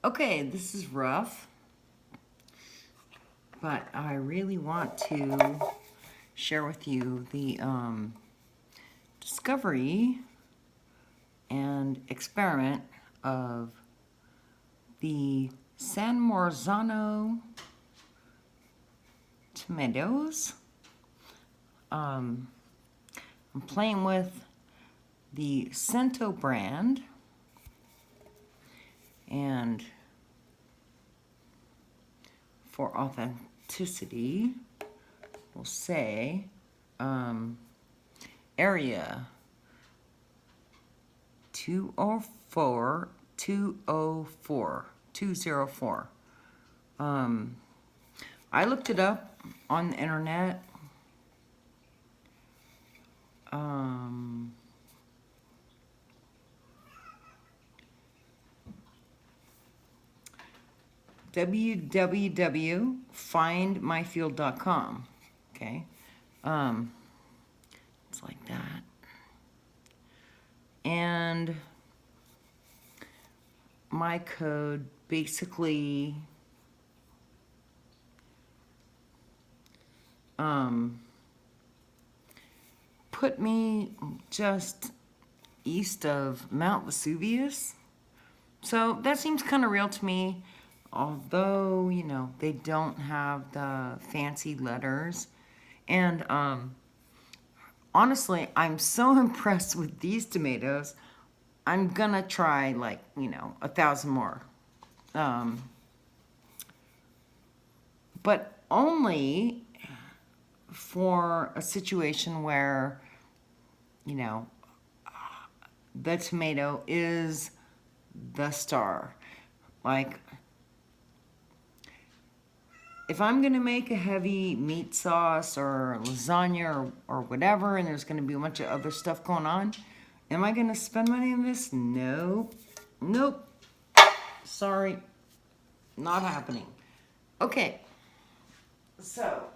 Okay, this is rough, but I really want to share with you the discovery and experiment of the San Marzano tomatoes. I'm playing with the Cento brand, and for authenticity, we'll say area 204. I looked it up on the internet. www.findmyfield.com. Okay. It's like that. And my code basically put me just east of Mount Vesuvius. So that seems kind of real to me, although, you know, they don't have the fancy letters. And honestly, I'm so impressed with these tomatoes. I'm gonna try like, 1,000 more. But only for a situation where, you know, the tomato is the star. Like, if I'm gonna make a heavy meat sauce or lasagna or whatever, and there's gonna be a bunch of other stuff going on, am I gonna spend money on this? Nope. Nope. Sorry. Not happening. Okay. So,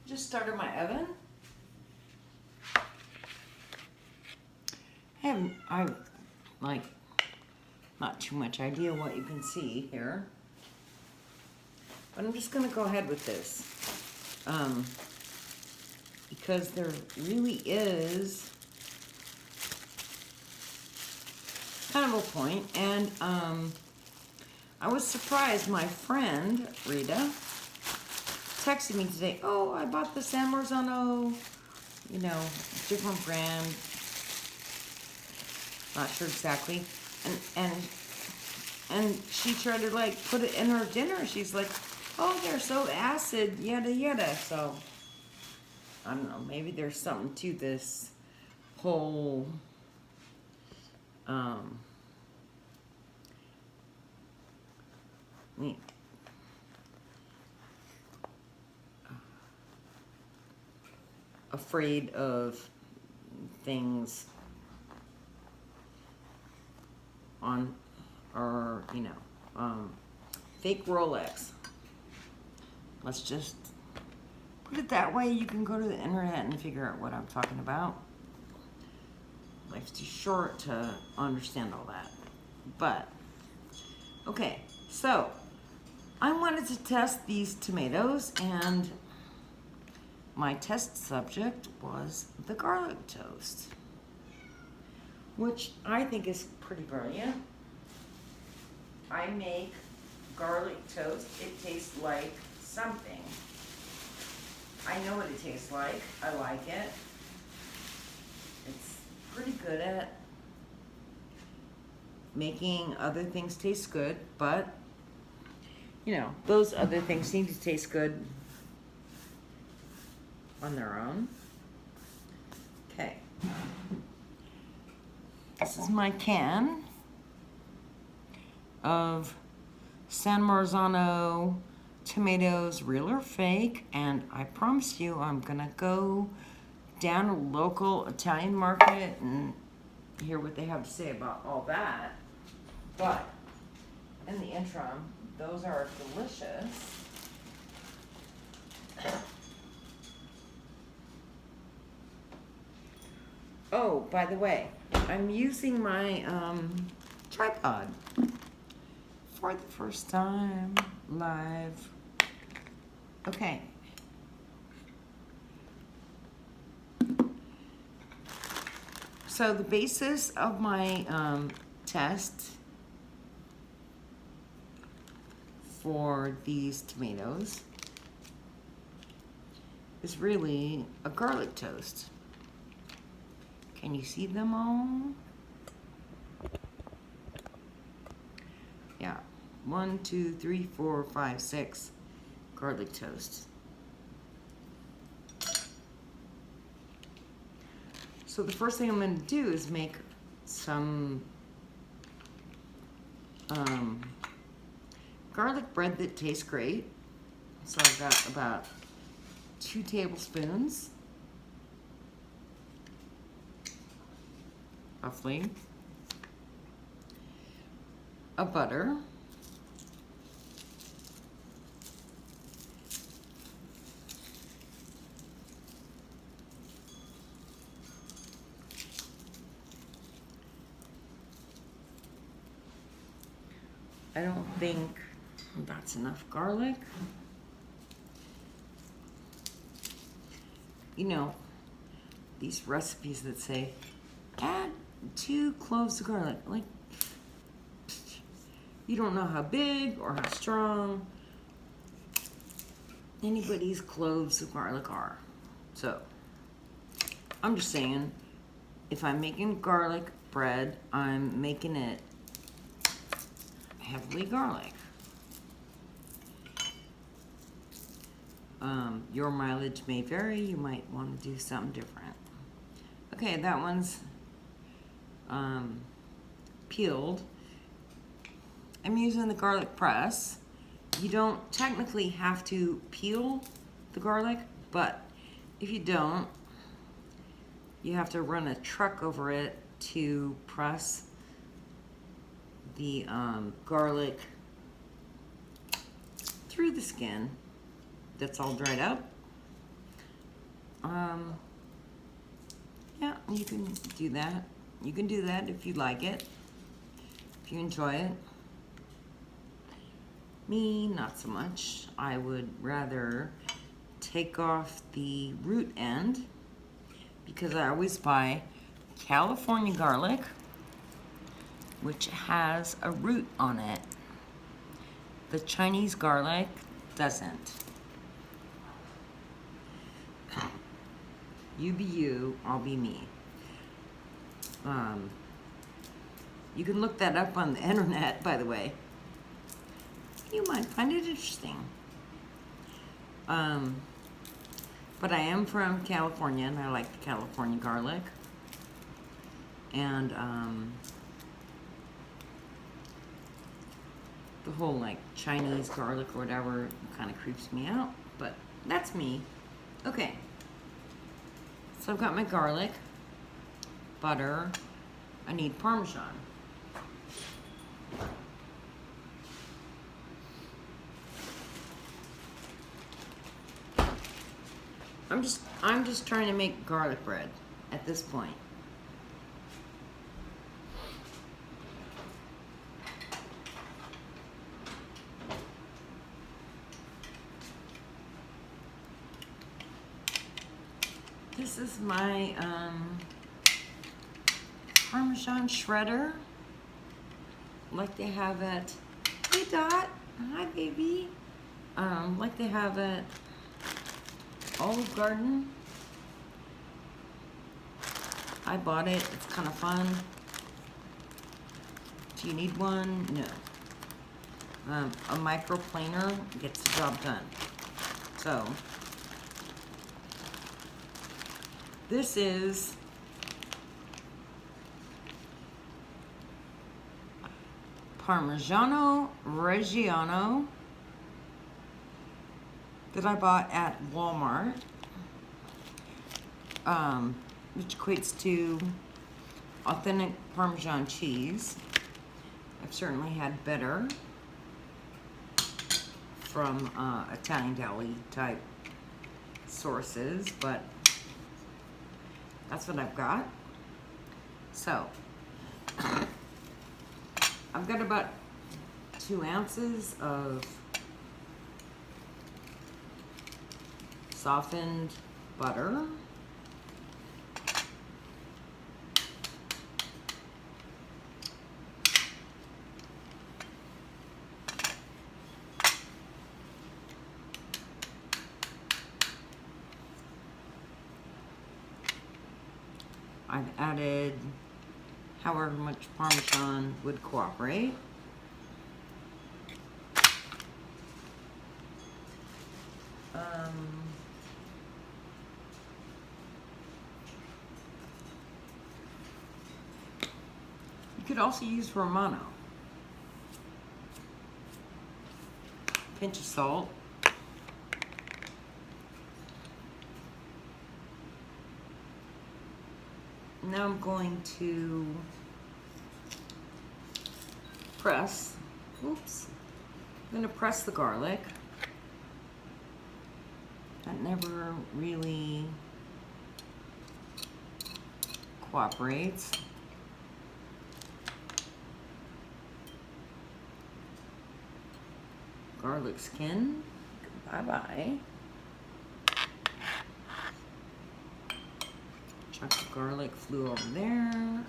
just started my oven. I've like not too much idea what you can see here, but I'm just gonna go ahead with this because there really is kind of a point, and I was surprised. My friend Rita texted me today. Oh, I bought the San Marzano, different brand. Not sure exactly. And she tried to like put it in her dinner. She's like, oh, they're so acid, yada yada. So I don't know. Maybe there's something to this whole afraid of things on, or fake rolex. Let's just put it that way. You can go to the internet and figure out what I'm talking about. Life's too short to understand all that. But okay, so I wanted to test these tomatoes, and my test subject was the garlic toast, which I think is pretty brilliant. I make garlic toast. It tastes like something. I know what it tastes like. I like it. It's pretty good at making other things taste good, but those other things need to taste good on their own. Okay. This is my can of San Marzano tomatoes, real or fake, and I promise you I'm gonna go down a local Italian market and hear what they have to say about all that. But in the interim, those are delicious. Oh, by the way, I'm using my tripod for the first time live. Okay. So the basis of my test for these tomatoes is really a garlic toast. Can you see them all? Yeah, 1, 2, 3, 4, 5, 6 garlic toast. So the first thing I'm going to do is make some garlic bread that tastes great. So I've got about 2 tablespoons, roughly, of butter. I don't think that's enough garlic. You know, these recipes that say, add 2 cloves of garlic. Like, you don't know how big or how strong anybody's cloves of garlic are. So, I'm just saying, if I'm making garlic bread, I'm making it heavily garlic. Your mileage may vary. You might want to do something different. Okay, that one's peeled. I'm using the garlic press. You don't technically have to peel the garlic, but if you don't, you have to run a truck over it to press the garlic through the skin that's all dried up. Yeah, you can do that. You can do that if you like it, if you enjoy it. Me, not so much. I would rather take off the root end because I always buy California garlic, which has a root on it. The Chinese garlic doesn't. You be you, I'll be me. You can look that up on the internet, by the way. You might find it interesting. But I am from California, and I like the California garlic. And the whole like Chinese garlic or whatever kind of creeps me out, but that's me. Okay. So I've got my garlic, butter. I need Parmesan. I'm just trying to make garlic bread at this point. This is my Parmesan shredder, like they have at, hey Dot, hi baby, like they have at Olive Garden. I bought it, it's kind of fun. Do you need one? No. A microplaner gets the job done. So, this is Parmesano Reggiano that I bought at Walmart, which equates to authentic Parmesan cheese. I've certainly had better from Italian deli type sources, but that's what I've got. So, I've got about 2 ounces of softened butter. I've added however much Parmesan would cooperate. You could also use Romano. Pinch of salt. Now I'm going to press, oops, I'm going to press the garlic. That never really cooperates. Garlic skin, bye-bye. Chunk of garlic flew over there. Don't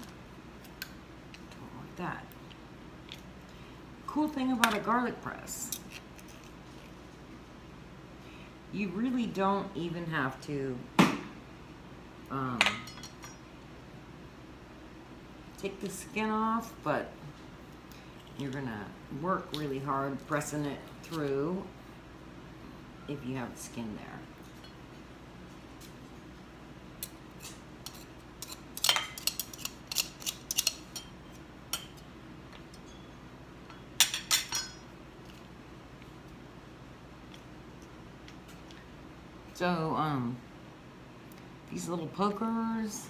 want that. Cool thing about a garlic press, you really don't even have to take the skin off, but you're gonna work really hard pressing it through if you have the skin there. So, these little pokers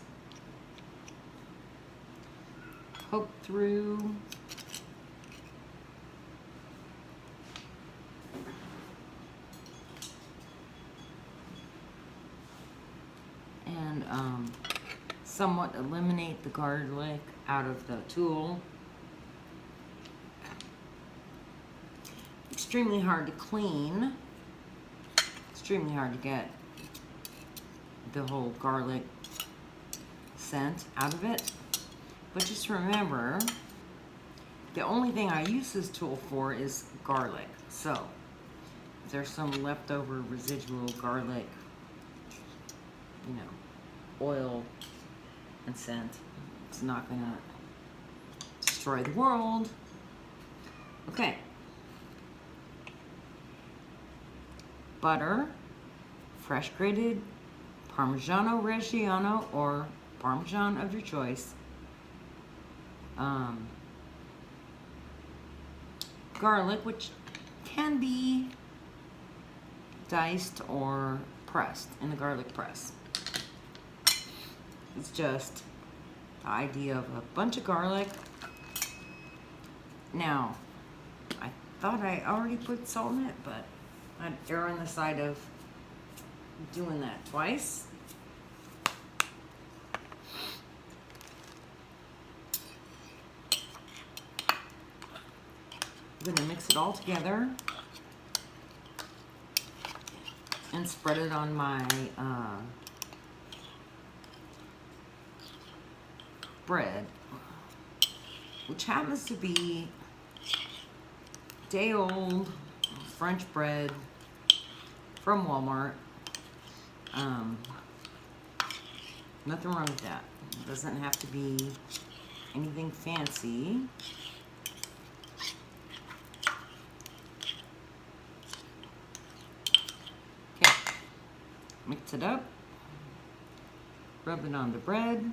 poke through. And somewhat eliminate the garlic out of the tool. Extremely hard to clean. Extremely hard to get the whole garlic scent out of it. But just remember, the only thing I use this tool for is garlic. So, if there's some leftover residual garlic, you know, oil and scent, it's not gonna destroy the world. Okay. Butter, fresh grated Parmesano Reggiano or Parmesan of your choice. Garlic, which can be diced or pressed in the garlic press. It's just the idea of a bunch of garlic. Now, I thought I already put salt in it, but I'd err on the side of doing that twice. I'm gonna mix it all together and spread it on my bread, which happens to be day-old French bread from Walmart. Nothing wrong with that. It doesn't have to be anything fancy. Okay, mix it up, rub it on the bread.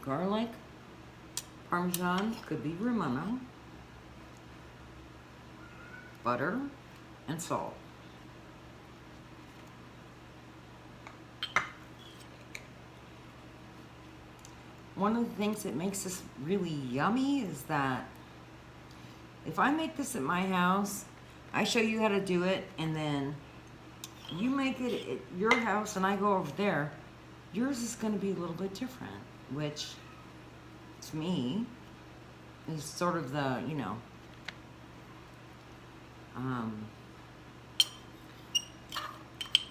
Garlic, Parmesan, could be Romano, butter, and salt. One of the things that makes this really yummy is that if I make this at my house, I show you how to do it, and then you make it at your house, and I go over there. Yours is going to be a little bit different, which to me is sort of the, you know,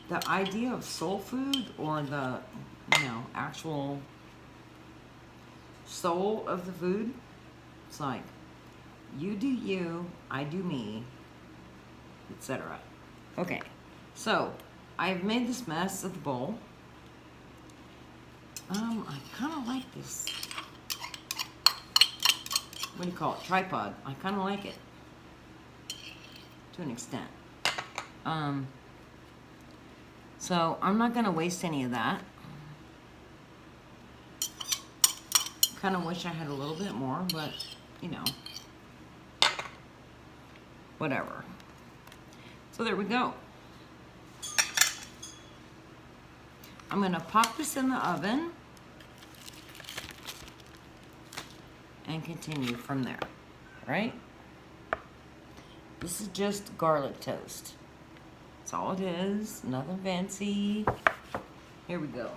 the idea of soul food, or the, you know, actual soul of the food. It's like, you do you, I do me, etc. Okay, so I've made this mess of the bowl. I kind of like this, what do you call it, tripod. I kind of like it to an extent. So I'm not gonna waste any of that. Kind of wish I had a little bit more, but you know, whatever. So there we go. I'm gonna pop this in the oven and continue from there, right? This is just garlic toast. That's all it is, nothing fancy. Here we go.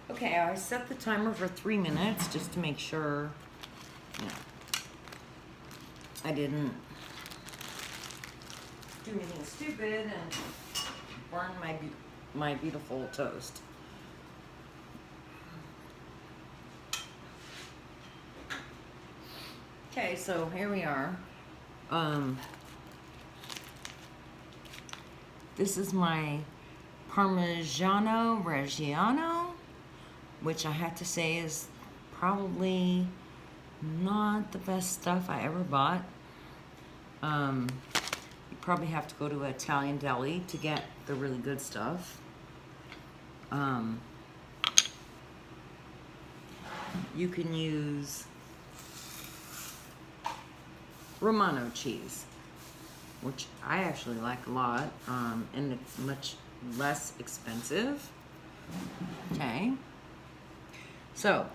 Okay, I set the timer for 3 minutes just to make sure, you know, I didn't do anything stupid and burn my beautiful toast. Okay, so here we are. This is my Parmesano Reggiano, which I have to say is probably not the best stuff I ever bought. You probably have to go to an Italian deli to get the really good stuff. You can use Romano cheese, which I actually like a lot, and it's much less expensive. Okay. So,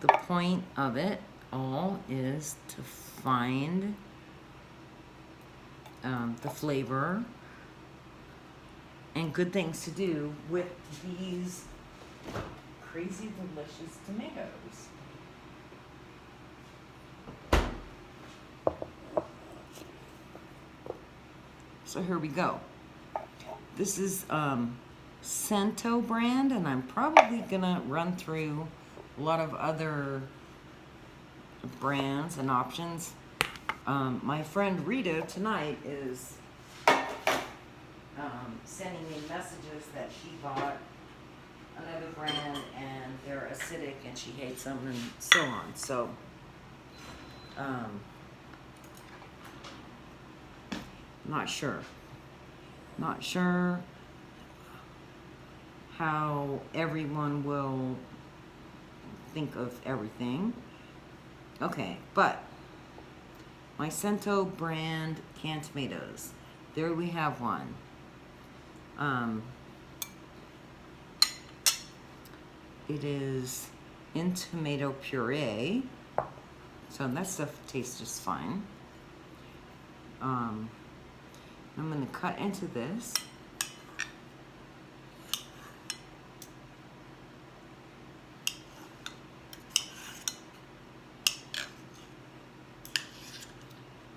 the point of it all is to find the flavor and good things to do with these crazy delicious tomatoes. So here we go. This is Cento brand, and I'm probably gonna run through a lot of other brands and options. My friend Rita tonight is sending me messages that she bought another brand and they're acidic and she hates them and so on. So not sure how everyone will think of everything. Okay, but my Cento brand canned tomatoes. There we have one. It is in tomato puree, so that stuff tastes just fine. I'm gonna cut into this.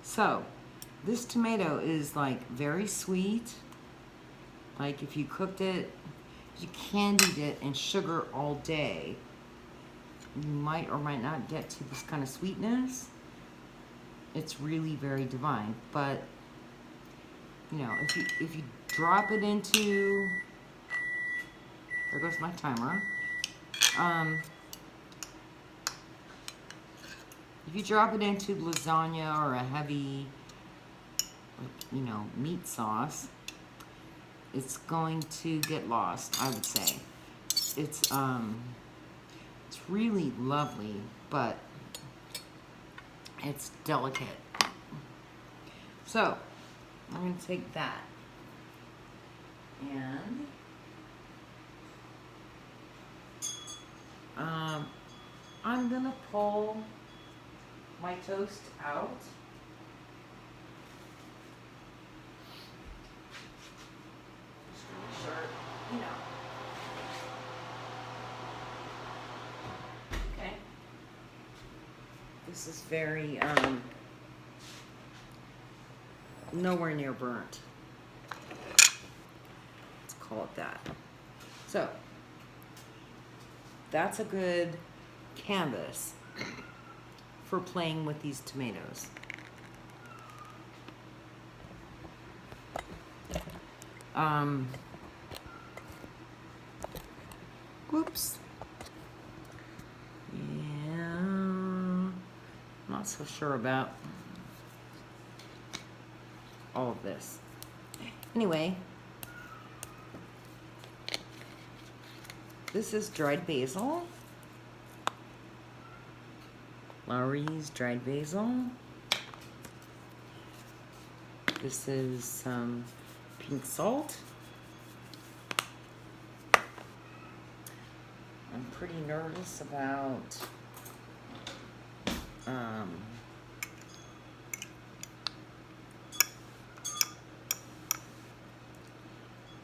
So, this tomato is like very sweet. Like if you cooked it, you candied it in sugar all day, you might or might not get to this kind of sweetness. It's really very divine, but you know, if you drop it into, there goes my timer. If you drop it into lasagna or a heavy, you know, meat sauce, it's going to get lost, I would say. It's really lovely, but it's delicate. So I'm going to take that and I'm going to pull my toast out. Just to make sure, you know. Okay. This is very, nowhere near burnt. Let's call it that. So, that's a good canvas for playing with these tomatoes. Whoops. Yeah, not so sure about all of this. Anyway, this is dried basil. Lowry's dried basil. This is some pink salt. I'm pretty nervous about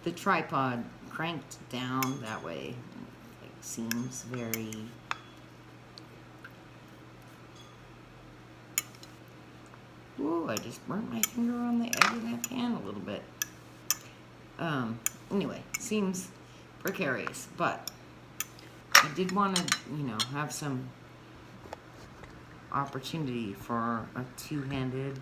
the tripod cranked down that way. It seems very ooh, I just burnt my finger on the edge of that pan a little bit. Anyway, seems precarious, but I did want to, you know, have some opportunity for a two-handed